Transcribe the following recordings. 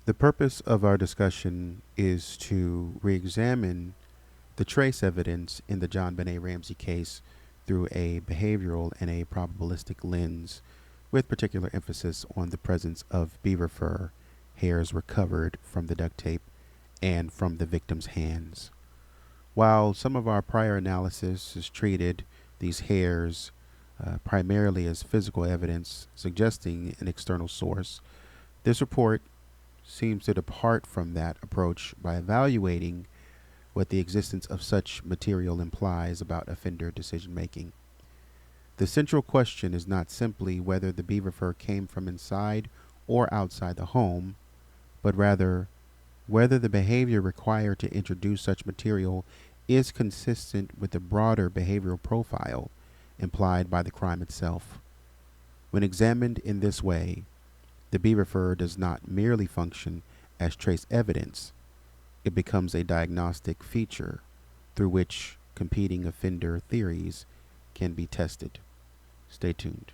The purpose of our discussion is to re examine the trace evidence in the John Benet Ramsey case through a behavioral and a probabilistic lens, with particular emphasis on the presence of beaver fur hairs recovered from the duct tape and from the victim's hands. While some of our prior analysis has treated these hairs primarily as physical evidence suggesting an external source, this report seems to depart from that approach by evaluating what the existence of such material implies about offender decision making. The central question is not simply whether the beaver fur came from inside or outside the home, but rather whether the behavior required to introduce such material is consistent with the broader behavioral profile implied by the crime itself. When examined in this way, the beaver fur does not merely function as trace evidence, it becomes a diagnostic feature through which competing offender theories can be tested. Stay tuned.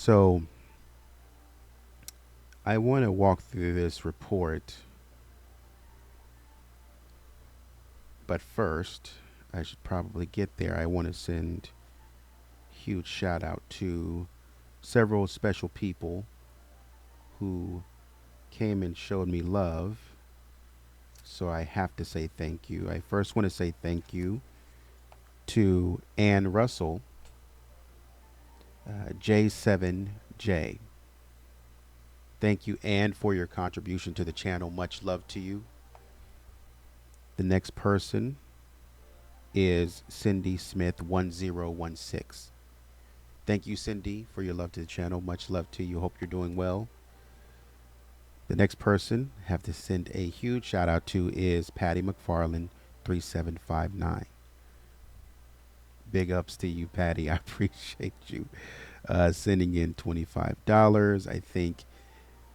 So, I want to walk through this report, but first, I should probably get there. I want to send a huge shout out to several special people who came and showed me love. So I have to say thank you. I first want to say thank you to Ann Russell, J7J. Thank you, Ann, for your contribution to the channel. Much love to you. The next person is Cindy Smith 1016. Thank you, Cindy, for your love to the channel. Much love to you. Hope you're doing well. The next person I have to send a huge shout out to is Patty McFarland 3759. Big ups to you, Patty. I appreciate you sending in $25, I think.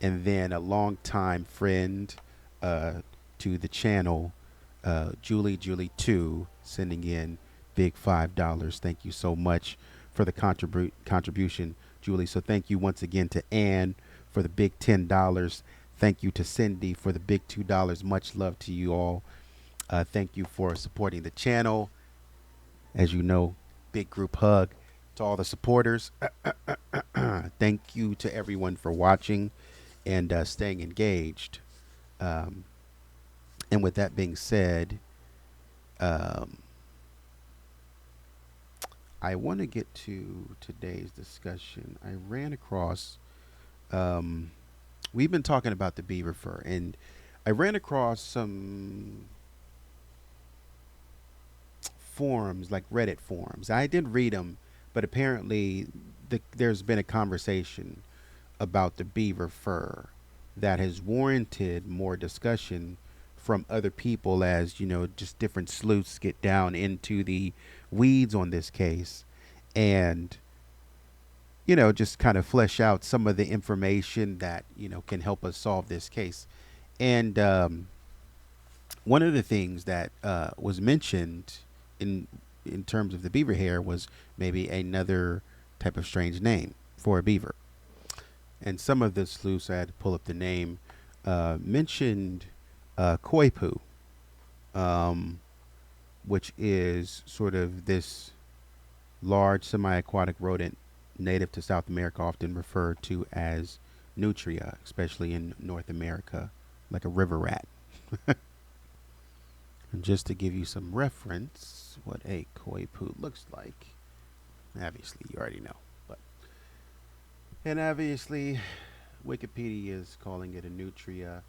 And then a longtime friend to the channel, Julie 2, sending in big $5. Thank you so much for the contribution, Julie. So thank you once again to Ann for the big $10. Thank you to Cindy for the big $2. Much love to you all. Thank you for supporting the channel. As you know, big group hug to all the supporters. Thank you to everyone for watching and staying engaged. Um, and with that being said, um, I want to get to today's discussion. I ran across, we've been talking about the beaver fur, and I ran across some forums, like Reddit forums. I did read them, but apparently there's been a conversation about the beaver fur that has warranted more discussion from other people, as you know, just different sleuths get down into the weeds on this case and just kind of flesh out some of the information that can help us solve this case. And one of the things that was mentioned in in terms of the beaver hair was maybe another type of strange name for a beaver. And some of the sleuths, I had to pull up the name, mentioned koi poo, um, which is sort of this large semi-aquatic rodent native to South America, often referred to as nutria, especially in North America, like a river rat. And just to give you some reference, what a koi poo looks like. Obviously, you already know, but and obviously, Wikipedia is calling it a nutria,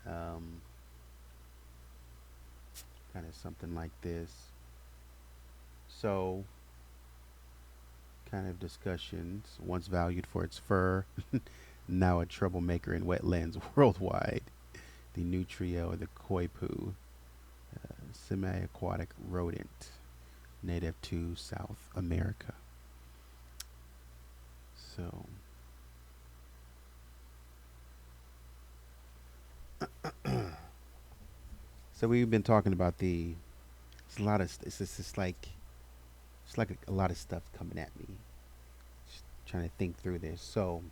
um, kind of something like this. So, kind of discussions. Once valued for its fur, now a troublemaker in wetlands worldwide. The nutria or the koi poo, semi-aquatic rodent native to South America. So, So we've been talking about it's a lot of, it's like a lot of stuff coming at me. Just trying to think through this. So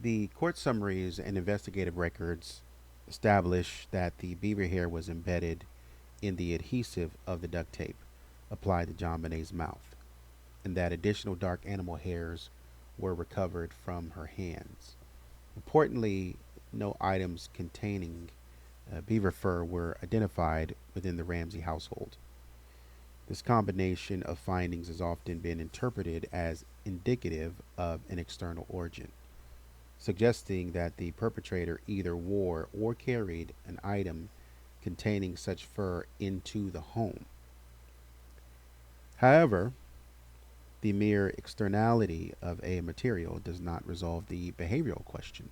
the court summaries and investigative records establish that the beaver hair was embedded in the adhesive of the duct tape applied to John Bonet's mouth, and that additional dark animal hairs were recovered from her hands. Importantly, no items containing beaver fur were identified within the Ramsey household. This combination of findings has often been interpreted as indicative of an external origin, suggesting that the perpetrator either wore or carried an item containing such fur into the home. However, the mere externality of a material does not resolve the behavioral question.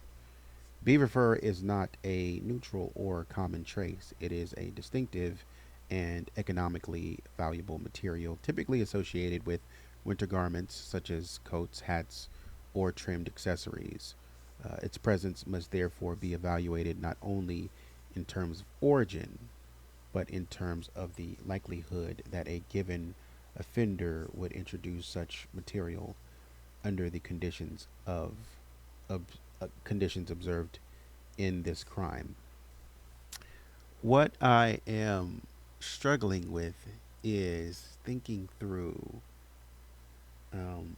Beaver fur is not a neutral or common trace. It is a distinctive and economically valuable material, typically associated with winter garments such as coats, hats, or trimmed accessories. Its presence must therefore be evaluated not only in terms of origin, but in terms of the likelihood that a given offender would introduce such material under the of conditions observed in this crime. What I am struggling with is thinking through um,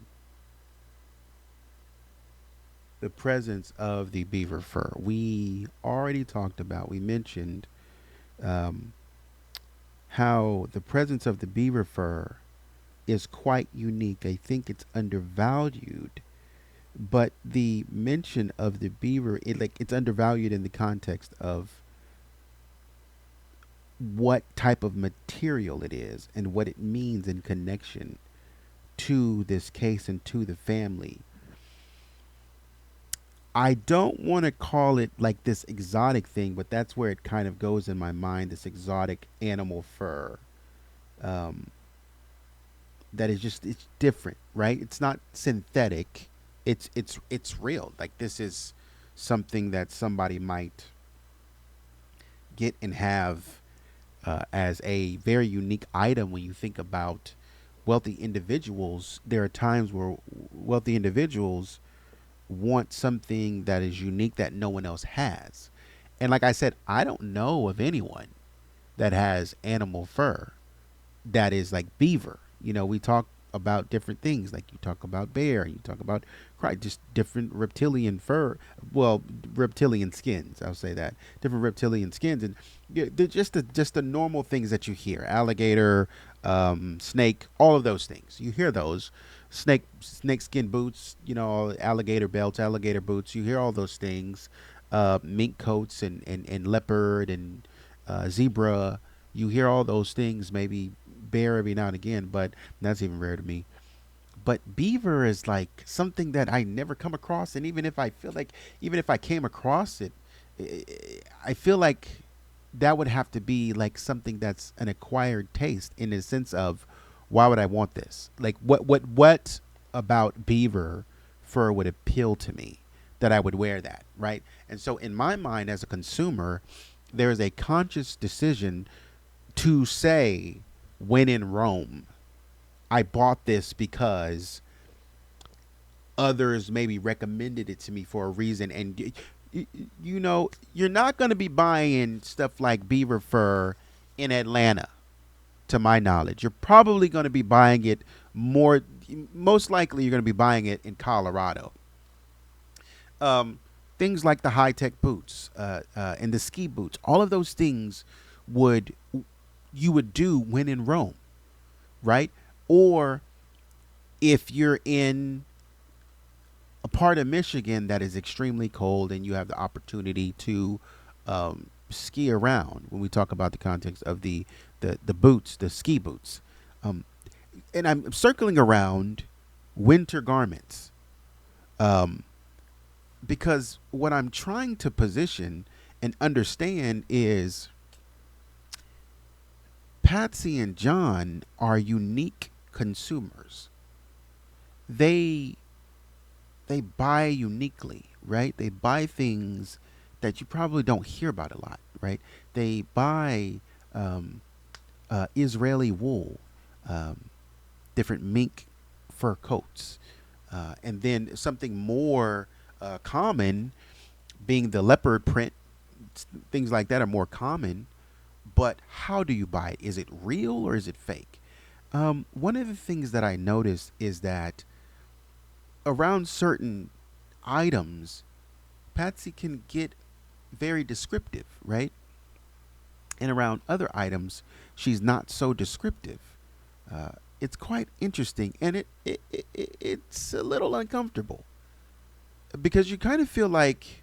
the presence of the beaver fur. We already talked about, we mentioned um, how the presence of the beaver fur is quite unique. I think it's undervalued, but the mention of the beaver, it's undervalued in the context of what type of material it is and what it means in connection to this case and to the family. I don't want to call it like this exotic thing, but that's where it kind of goes in my mind. This exotic animal fur, um, that is just, it's different, right? It's not synthetic. It's real. Like this is something that somebody might get and have as a very unique item. When you think about wealthy individuals, there are times where wealthy individuals want something that is unique that no one else has. And like I said, I don't know of anyone that has animal fur that is like beaver. We talk about different things, like you talk about bear, you talk about just different reptilian fur. Well, reptilian skins. I'll say that different reptilian skins, and they're just the normal things that you hear: alligator, snake, all of those things. You hear those snake skin boots. Alligator belts, alligator boots. You hear all those things. Mink coats and leopard and zebra. You hear all those things, maybe bear every now and again, but that's even rare to me. But beaver is like something that I never come across, and even if I came across it, I feel like that would have to be like something that's an acquired taste, in the sense of, why would I want this? Like what about beaver fur would appeal to me that I would wear that, right? And so in my mind as a consumer, there is a conscious decision to say, when in Rome, I bought this because others maybe recommended it to me for a reason. And you're not going to be buying stuff like beaver fur in Atlanta, to my knowledge. You're probably going to be buying it more, most likely you're going to be buying it in Colorado. um, Things like the high tech boots, and the ski boots, all of those things would you would do when in Rome, right? Or if you're in a part of Michigan that is extremely cold and you have the opportunity to ski around. When we talk about the context of the boots, the ski boots, um, and I'm circling around winter garments, um, because what I'm trying to position and understand is Patsy and John are unique consumers. They buy uniquely, right? They buy things that you probably don't hear about a lot, right? They buy um, Israeli wool, um, different mink fur coats, and then something more common being the leopard print. Things like that are more common. But how do you buy it? Is it real or is it fake? One of the things that I noticed is that around certain items, Patsy can get very descriptive, right? And around other items, she's not so descriptive. Uh, it's quite interesting, and it's a little uncomfortable because you kind of feel like,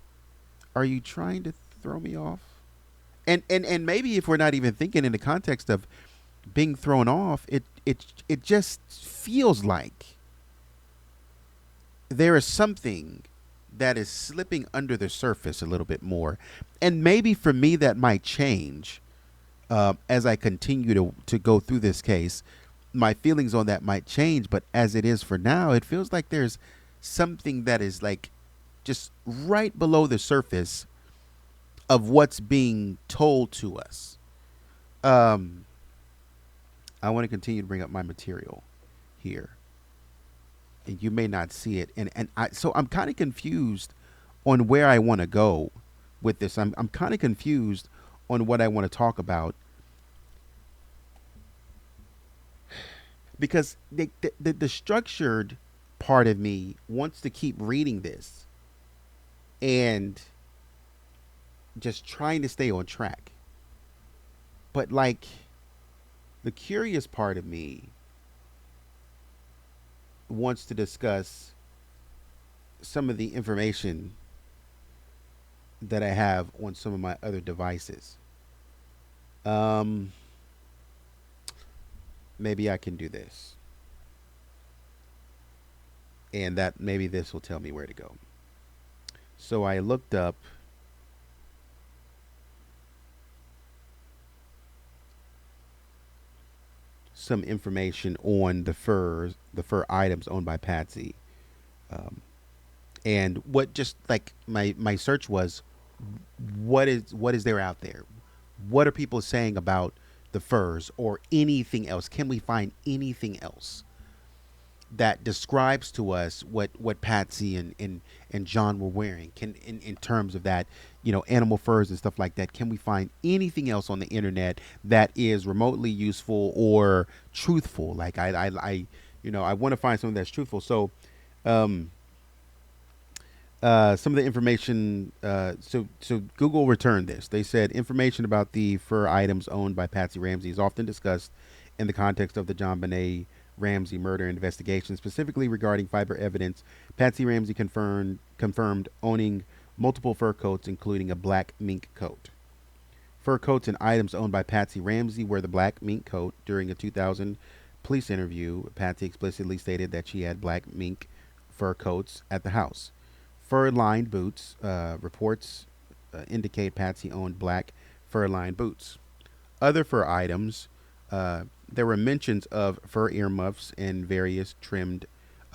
are you trying to throw me off? And maybe if we're not even thinking in the context of being thrown off, it just feels like there is something that is slipping under the surface a little bit more, and maybe for me that might change as I continue to go through this case. My feelings on that might change, but as it is for now, it feels like there's something that is like just right below the surface of what's being told to us. Um, I want to continue to bring up my material here. And you may not see it, so I'm kind of confused on where I want to go with this. I'm kind of confused on what I want to talk about because the structured part of me wants to keep reading this and just trying to stay on track. But like the curious part of me wants to discuss some of the information that I have on some of my other devices. Um, Maybe I can do this, and that maybe this will tell me where to go. So I looked up some information on the fur items owned by Patsy, um, and what just like my search was, what is there out there? What are people saying about the furs or anything else? Can we find anything else that describes to us what Patsy and John were wearing? Can in terms of that, animal furs and stuff like that, can we find anything else on the internet that is remotely useful or truthful? Like I want to find something that's truthful. So um some of the information. So Google returned this. They said information about the fur items owned by Patsy Ramsey is often discussed in the context of the John Benet Ramsey murder investigation, specifically regarding fiber evidence. Patsy Ramsey confirmed owning multiple fur coats, including a black mink coat. Fur coats and items owned by Patsy Ramsey were the black mink coat. During a 2000 police interview, Patsy explicitly stated that she had black mink fur coats at the house. Fur-lined boots. Reports indicate Patsy owned black fur-lined boots. Other fur items. There were mentions of fur earmuffs and various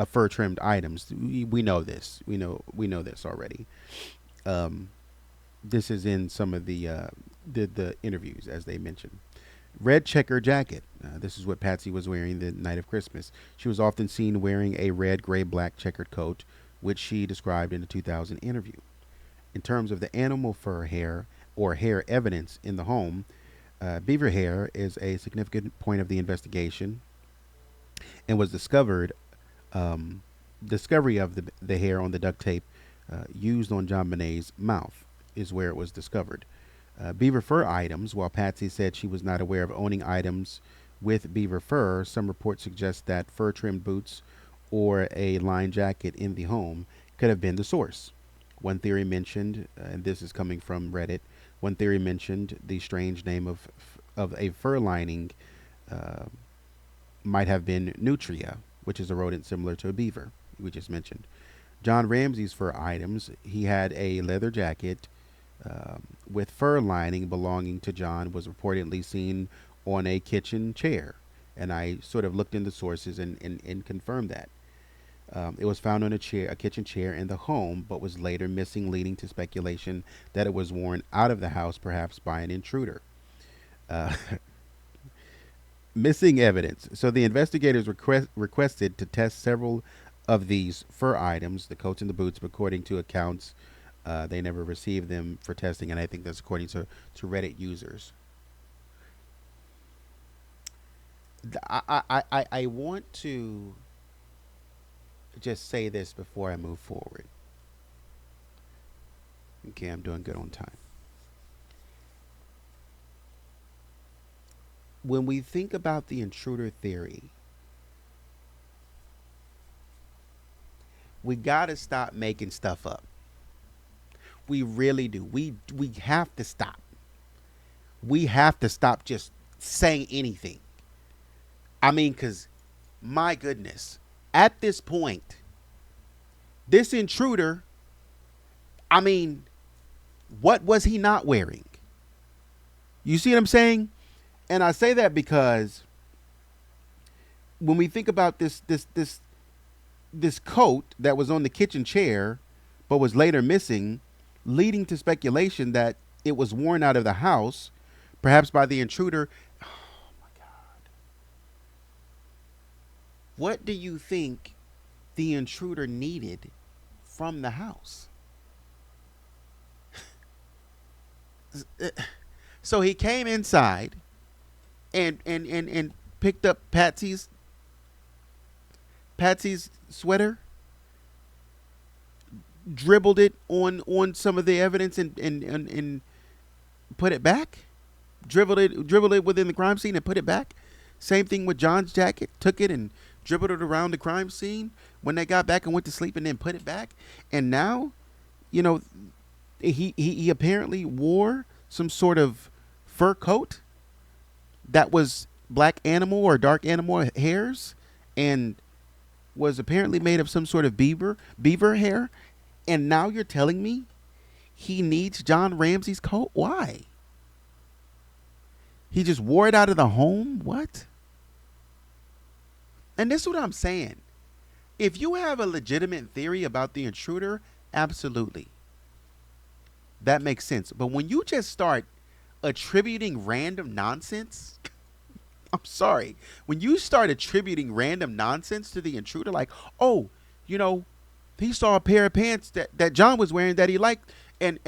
fur-trimmed items. We know this. We know this already. Um, this is in some of the interviews, as they mentioned. Red checker jacket. This is what Patsy was wearing the night of Christmas. She was often seen wearing a red, gray, black checkered coat, which she described in the 2000 interview. In terms of the animal fur hair or hair evidence in the home, beaver hair is a significant point of the investigation and was discovered. Discovery of the hair on the duct tape used on John Benet's mouth is where it was discovered. Beaver fur items. While Patsy said she was not aware of owning items with beaver fur, some reports suggest that fur-trimmed boots or a lined jacket in the home could have been the source. One theory mentioned, and this is coming from Reddit, one theory mentioned the strange name of a fur lining uh, might have been nutria, which is a rodent similar to a beaver, we just mentioned. John Ramsey's fur items, he had a leather jacket with fur lining belonging to John, was reportedly seen on a kitchen chair. And I sort of looked into sources and confirmed that. It was found on a kitchen chair in the home, but was later missing, leading to speculation that it was worn out of the house, perhaps by an intruder. Uh, Missing evidence. So the investigators requested to test several of these fur items, the coats and the boots, but according to accounts, they never received them for testing, and I think that's according to Reddit users. I want to just say this before I move forward. Okay, I'm doing good on time. When we think about the intruder theory, we got to stop making stuff up. We really do. We have to stop. We have to stop just saying anything. I mean, cuz my goodness, at this point, this intruder, I mean, what was he not wearing? You see what I'm saying? And I say that because when we think about this coat that was on the kitchen chair but was later missing, leading to speculation that it was worn out of the house, perhaps by the intruder. Oh my God. What do you think the intruder needed from the house? So he came inside and picked up Patsy's sweater, dribbled it on some of the evidence and put it back. Dribbled it within the crime scene and put it back. Same thing with John's jacket. Took it and dribbled it around the crime scene when they got back and went to sleep and then put it back. And now, you know, he apparently wore some sort of fur coat that was black animal or dark animal hairs and was apparently made of some sort of beaver hair. And now you're telling me he needs John Ramsey's coat? Why? He just wore it out of the home? What? And this is what I'm saying. If you have a legitimate theory about the intruder, absolutely. That makes sense. But when you just start attributing random nonsense, I'm sorry. When you start attributing random nonsense to the intruder, like, oh, you know, he saw a pair of pants that John was wearing that he liked, and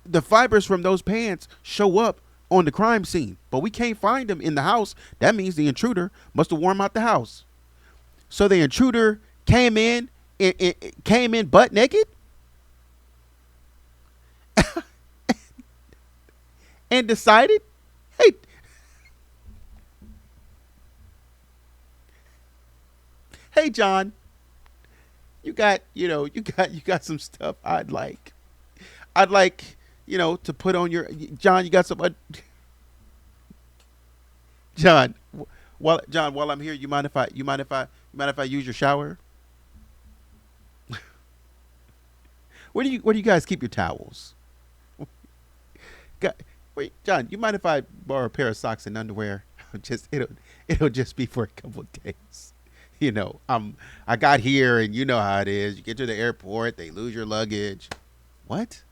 the fibers from those pants show up on the crime scene, but we can't find them in the house. That means the intruder must have worn them out the house. So the intruder came in butt naked and decided, hey, hey John, you got some stuff I'd like, to put on your John. You got some John. While I'm here, you mind if I use your shower? Where do you guys keep your towels? Wait, John, you mind if I borrow a pair of socks and underwear? It'll just be for a couple of days. I got here, and you know how it is. You get to the airport, they lose your luggage. What?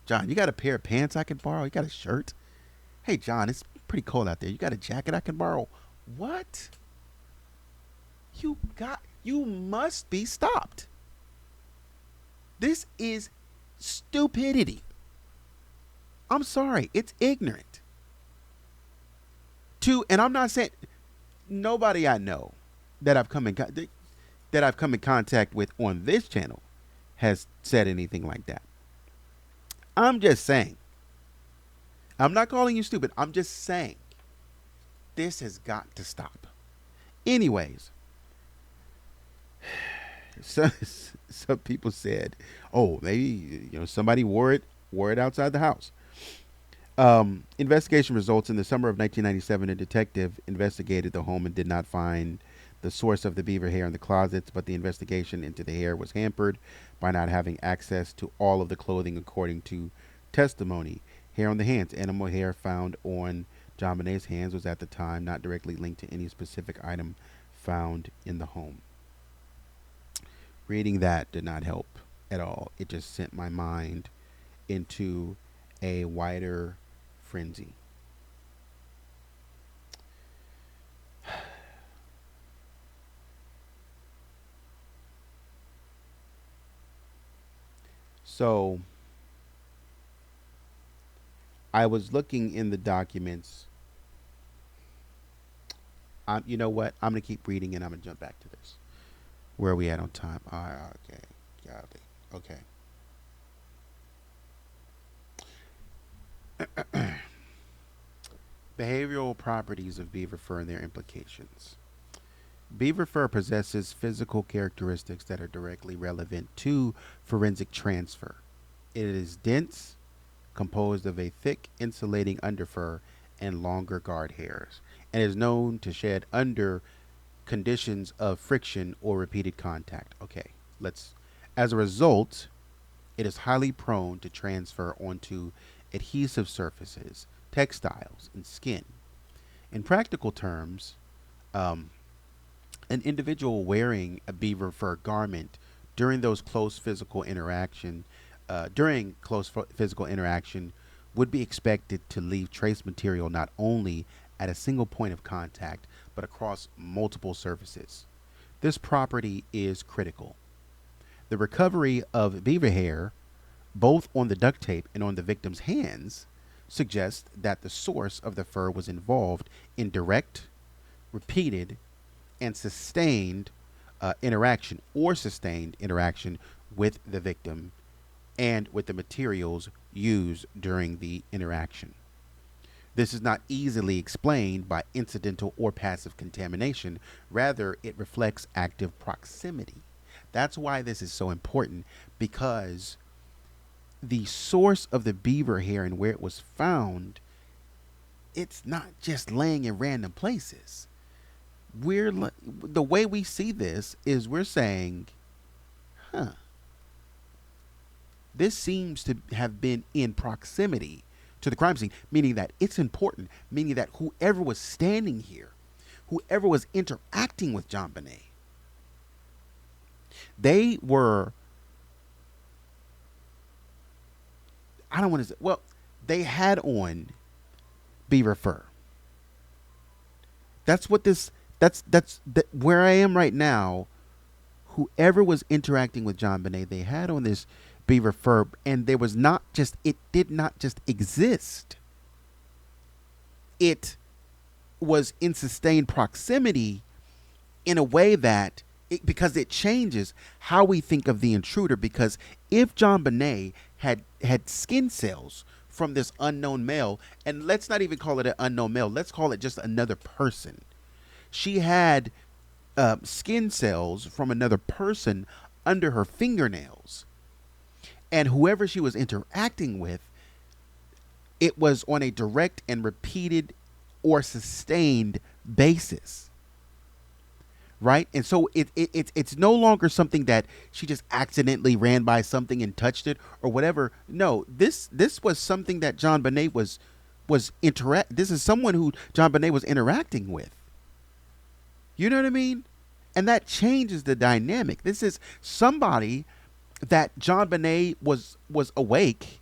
John, you got a pair of pants I can borrow? You got a shirt? Hey, John, it's pretty cold out there. You got a jacket I can borrow? What? You must be stopped. This is stupidity. I'm sorry. It's ignorant. And I'm not saying nobody I know that I've come in contact with on this channel has said anything like that. I'm just saying. I'm not calling you stupid. I'm just saying this has got to stop. Anyways, some people said, "Oh, maybe somebody wore it outside the house." Investigation results: in the summer of 1997, a detective investigated the home and did not find the source of the beaver hair in the closets, but the investigation into the hair was hampered by not having access to all of the clothing, according to testimony. Hair on the hands. Animal hair found on John Benet's hands was at the time not directly linked to any specific item found in the home. Reading that did not help at all. It just sent my mind into a wider frenzy. So I was looking in the documents. You know what? I'm gonna keep reading and I'm gonna jump back to this. Where are we at on time? Okay, got it. Okay. Behavioral properties of beaver fur and their implications. Beaver fur possesses physical characteristics that are directly relevant to forensic transfer. It is dense, composed of a thick insulating underfur and longer guard hairs, and is known to shed under conditions of friction or repeated contact. Okay, let's. As a result, it is highly prone to transfer onto adhesive surfaces, textiles, and skin. In practical terms, um, an individual wearing a beaver fur garment during those close physical interaction, physical interaction, would be expected to leave trace material not only at a single point of contact, but across multiple surfaces. This property is critical. The recovery of beaver hair, both on the duct tape and on the victim's hands, suggests that the source of the fur was involved in direct, repeated, and sustained interaction with the victim and with the materials used during the interaction. This is not easily explained by incidental or passive contamination. Rather, it reflects active proximity. That's why this is so important, because the source of the beaver hair and where it was found, it's not just laying in random places. The way we see this is we're saying, huh, this seems to have been in proximity to the crime scene, meaning that it's important, meaning that whoever was standing here, whoever was interacting with John Bonet, they were, I don't want to say, well, they had on beaver fur. That's what this, where I am right now. Whoever was interacting with John Bonet, they had on this beaver fur, and there was not just, it did not just exist. It was in sustained proximity in a way that, because it changes how we think of the intruder. Because if John Bonet had skin cells from this unknown male, and let's not even call it an unknown male, let's call it just another person. She had skin cells from another person under her fingernails. And whoever she was interacting with, it was on a direct and repeated or sustained basis. Right? And so it's no longer something that she just accidentally ran by something and touched it or whatever. No, this was something that John Bonet was this is someone who John Bonet was interacting with. You know what I mean? And that changes the dynamic. This is somebody that John Bonet was awake,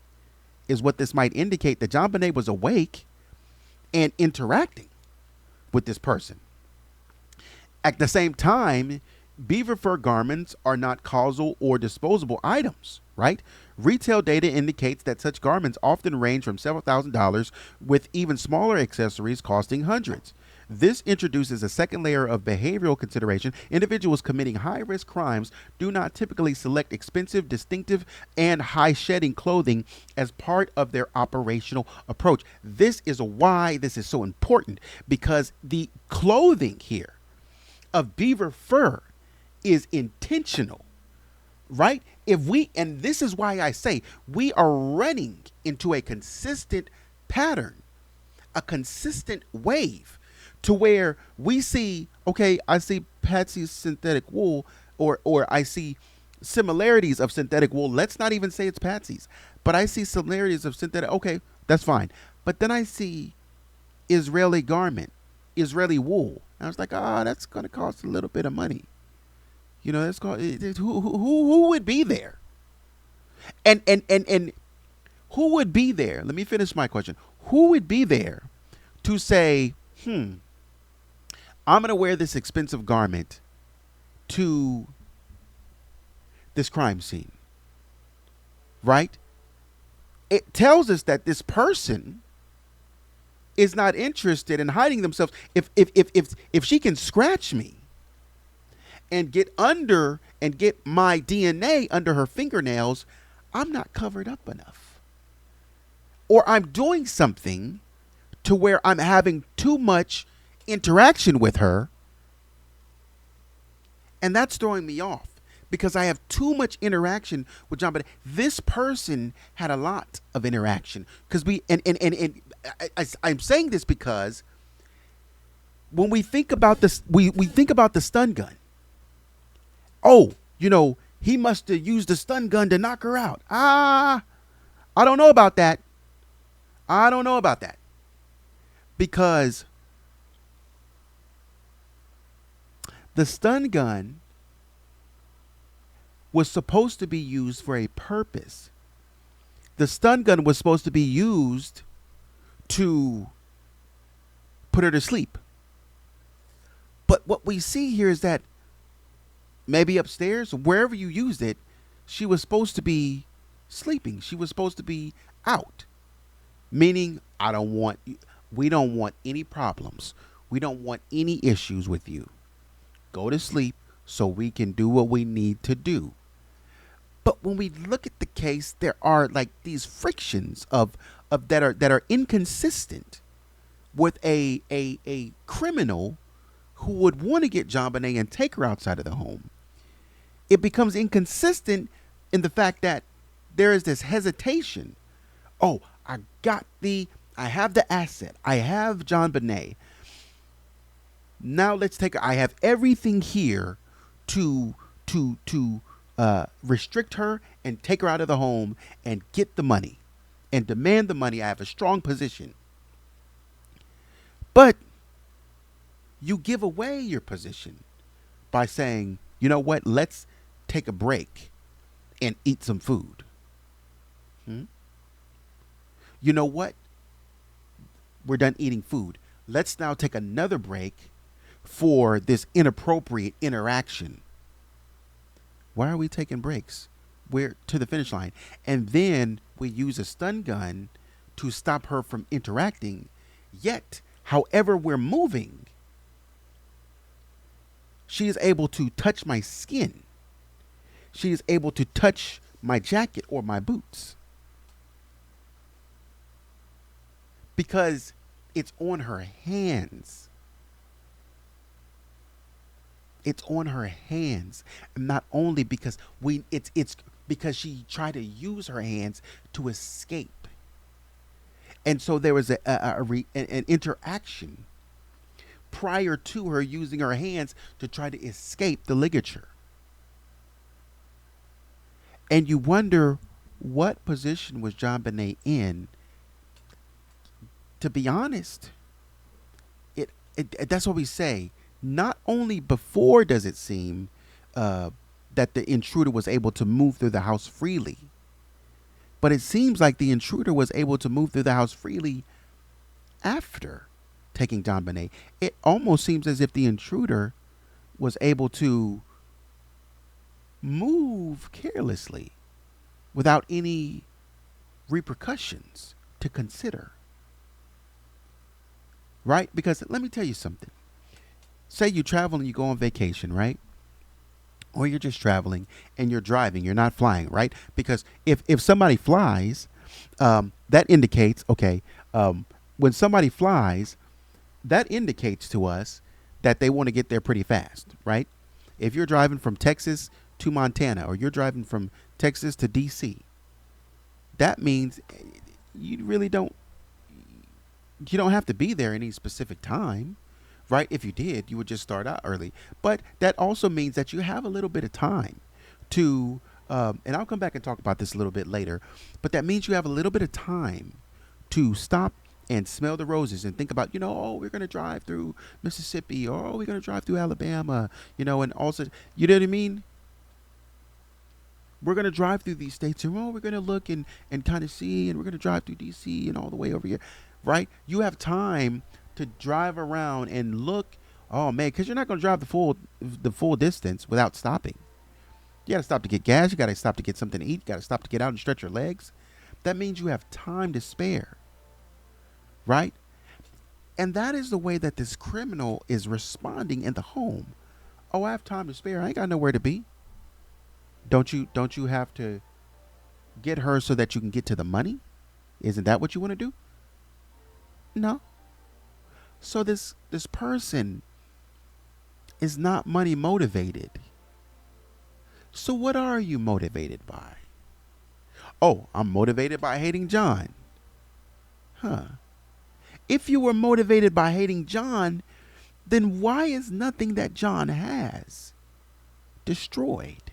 is what this might indicate, that John Bonet was awake and interacting with this person. At the same time, beaver fur garments are not causal or disposable items, right? Retail data indicates that such garments often range from several $1,000s, with even smaller accessories costing hundreds. This introduces a second layer of behavioral consideration. Individuals committing high-risk crimes do not typically select expensive, distinctive, and high-shedding clothing as part of their operational approach. This is why this is so important, because the clothing here of beaver fur is intentional, right? And this is why I say we are running into a consistent pattern, a consistent wave, to where we see, okay, I see Patsy's synthetic wool, or I see similarities of synthetic wool. Let's not even say it's Patsy's, but I see similarities of synthetic. Okay, that's fine. But then I see Israeli garment, Israeli wool. And I was like, that's going to cost a little bit of money. Let's go. Who would be there? And who would be there? Let me finish my question. Who would be there to say, I'm going to wear this expensive garment to this crime scene, right? It tells us that this person is not interested in hiding themselves. If she can scratch me and get my DNA under her fingernails, I'm not covered up enough. Or I'm doing something to where I'm having too much interaction with her, and that's throwing me off because I have too much interaction with John. But this person had a lot of interaction because I'm saying this because when we think about this, we think about the stun gun. Oh, he must have used the stun gun to knock her out. I don't know about that. Because the stun gun was supposed to be used for a purpose. The stun gun was supposed to be used to put her to sleep. But what we see here is that maybe upstairs, wherever you used it, she was supposed to be sleeping. She was supposed to be out. Meaning, we don't want any problems. We don't want any issues with you. Go to sleep so we can do what we need to do. But when we look at the case, there are like these frictions that are inconsistent with a criminal who would want to get JonBenet and take her outside of the home. It becomes inconsistent in the fact that there is this hesitation. Oh, I have the asset. I have JonBenet. Now let's I have everything here to restrict her and take her out of the home and get the money and demand the money. I have a strong position. But you give away your position by saying, you know what, let's take a break and eat some food. You know what? We're done eating food. Let's now take another break for this inappropriate interaction. Why are we taking breaks? We're to the finish line. And then we use a stun gun to stop her from interacting. Yet, however we're moving, she is able to touch my skin. She is able to touch my jacket or my boots. Because it's on her hands. It's on her hands. And not only because it's because she tried to use her hands to escape. And so there was an interaction prior to her using her hands to try to escape the ligature. And you wonder, what position was JonBenet in? To be honest, that's what we say. Not only before does it seem that the intruder was able to move through the house freely, but it seems like the intruder was able to move through the house freely after taking JonBenet. It almost seems as if the intruder was able to move carelessly without any repercussions to consider. Right? Because let me tell you something. Say you travel and you go on vacation, right? Or you're just traveling and you're driving, you're not flying, right? Because if somebody flies, that indicates, when somebody flies, that indicates to us that they want to get there pretty fast, right? If you're driving from Texas to Montana, or you're driving from Texas to DC, that means you really don't have to be there any specific time, right? If you did, you would just start out early. But that also means that you have a little bit of time to, and I'll come back and talk about this a little bit later, but that means you have a little bit of time to stop and smell the roses and think about, oh, we're going to drive through Mississippi, or oh, we're going to drive through Alabama, and also, you know what I mean? We're going to drive through these states, and oh, we're going to look and kind of see, and we're going to drive through DC and all the way over here, right? You have time to drive around and look. Oh man, because you're not going to drive the full distance without stopping. You got to stop to get gas. You got to stop to get something to eat. You got to stop to get out and stretch your legs. That means you have time to spare, right? And that is the way that this criminal is responding in the home. Oh, I have time to spare. I ain't got nowhere to be. Don't you have to get her so that you can get to the money? Isn't that what you want to do? No. So this person is not money motivated. So what are you motivated by? Oh, I'm motivated by hating John. Huh. If you were motivated by hating John, then why is nothing that John has destroyed?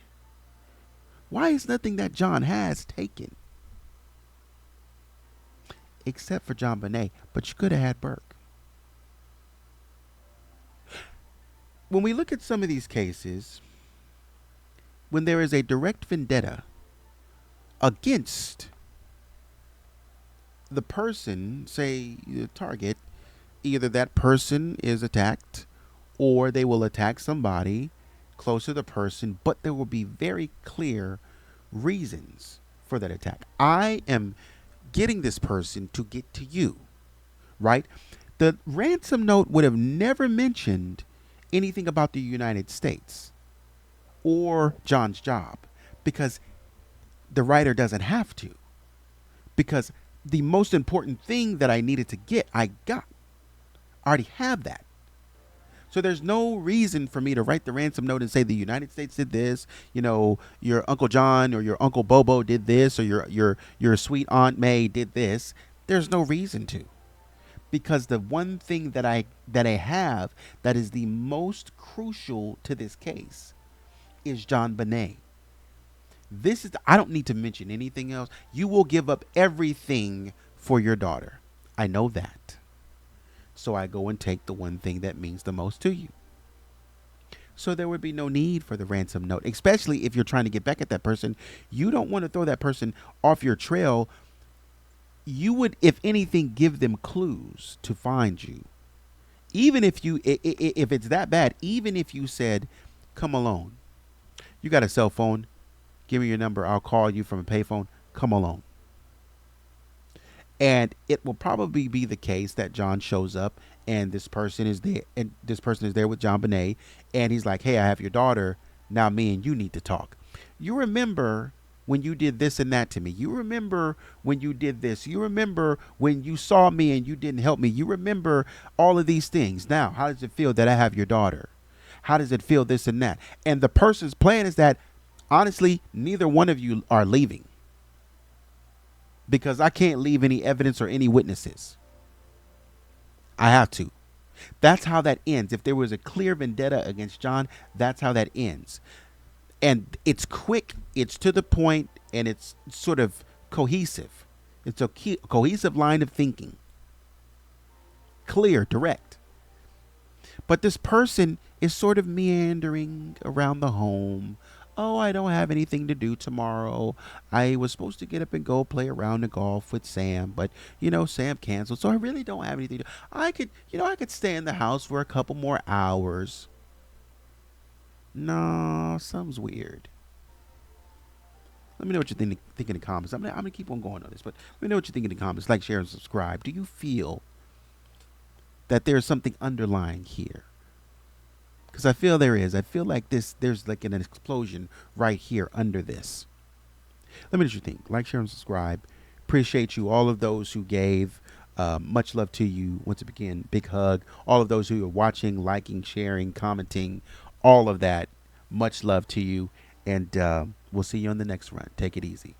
Why is nothing that John has taken? Except for John Bonet, but you could have had Burke. When we look at some of these cases, when there is a direct vendetta against the person, say the target, either that person is attacked or they will attack somebody close to the person, but there will be very clear reasons for that attack. I am getting this person to get to you, right? The ransom note would have never mentioned anything about the United States or John's job, because the writer doesn't have to, because the most important thing that I needed to get, I got. I already have that. So there's no reason for me to write the ransom note and say the United States did this, your Uncle John or your Uncle Bobo did this, or your sweet Aunt May did this. There's no reason to. Because the one thing that I have that is the most crucial to this case is John Bonet. I don't need to mention anything else. You will give up everything for your daughter. I know that. So I go and take the one thing that means the most to you. So there would be no need for the ransom note, especially if you're trying to get back at that person. You don't want to throw that person off your trail. You would, if anything, give them clues to find you. Even if it's that bad, even if you said, come alone. You got a cell phone. Give me your number. I'll call you from a payphone. Come alone. And it will probably be the case that John shows up and this person is there, with John Bonet, and he's like, hey, I have your daughter. Now me and you need to talk. You remember when you did this and that to me. You remember when you did this. You remember when you saw me and you didn't help me. You remember all of these things. Now, how does it feel that I have your daughter? How does it feel this and that? And the person's plan is that, honestly, neither one of you are leaving, because I can't leave any evidence or any witnesses. I have to. That's how that ends. If there was a clear vendetta against John, that's how that ends. And it's quick, it's to the point, and it's sort of cohesive. It's a cohesive line of thinking. Clear, direct. But this person is sort of meandering around the home. Oh, I don't have anything to do tomorrow. I was supposed to get up and go play around the golf with Sam, but Sam canceled, so I really don't have anything to do. I could stay in the house for a couple more hours. No, something's weird. Let me know what you think in the comments. I'm gonna keep on going on this, but let me know what you think in the comments. Like, share, and subscribe. Do you feel that there's something underlying here? Because I feel there is. I feel like there's like an explosion right here under this. Let me know what you think. Like, share, and subscribe. Appreciate you, all of those who gave. Much love to you. Once again, big hug. All of those who are watching, liking, sharing, commenting, all of that. Much love to you. And we'll see you on the next run. Take it easy.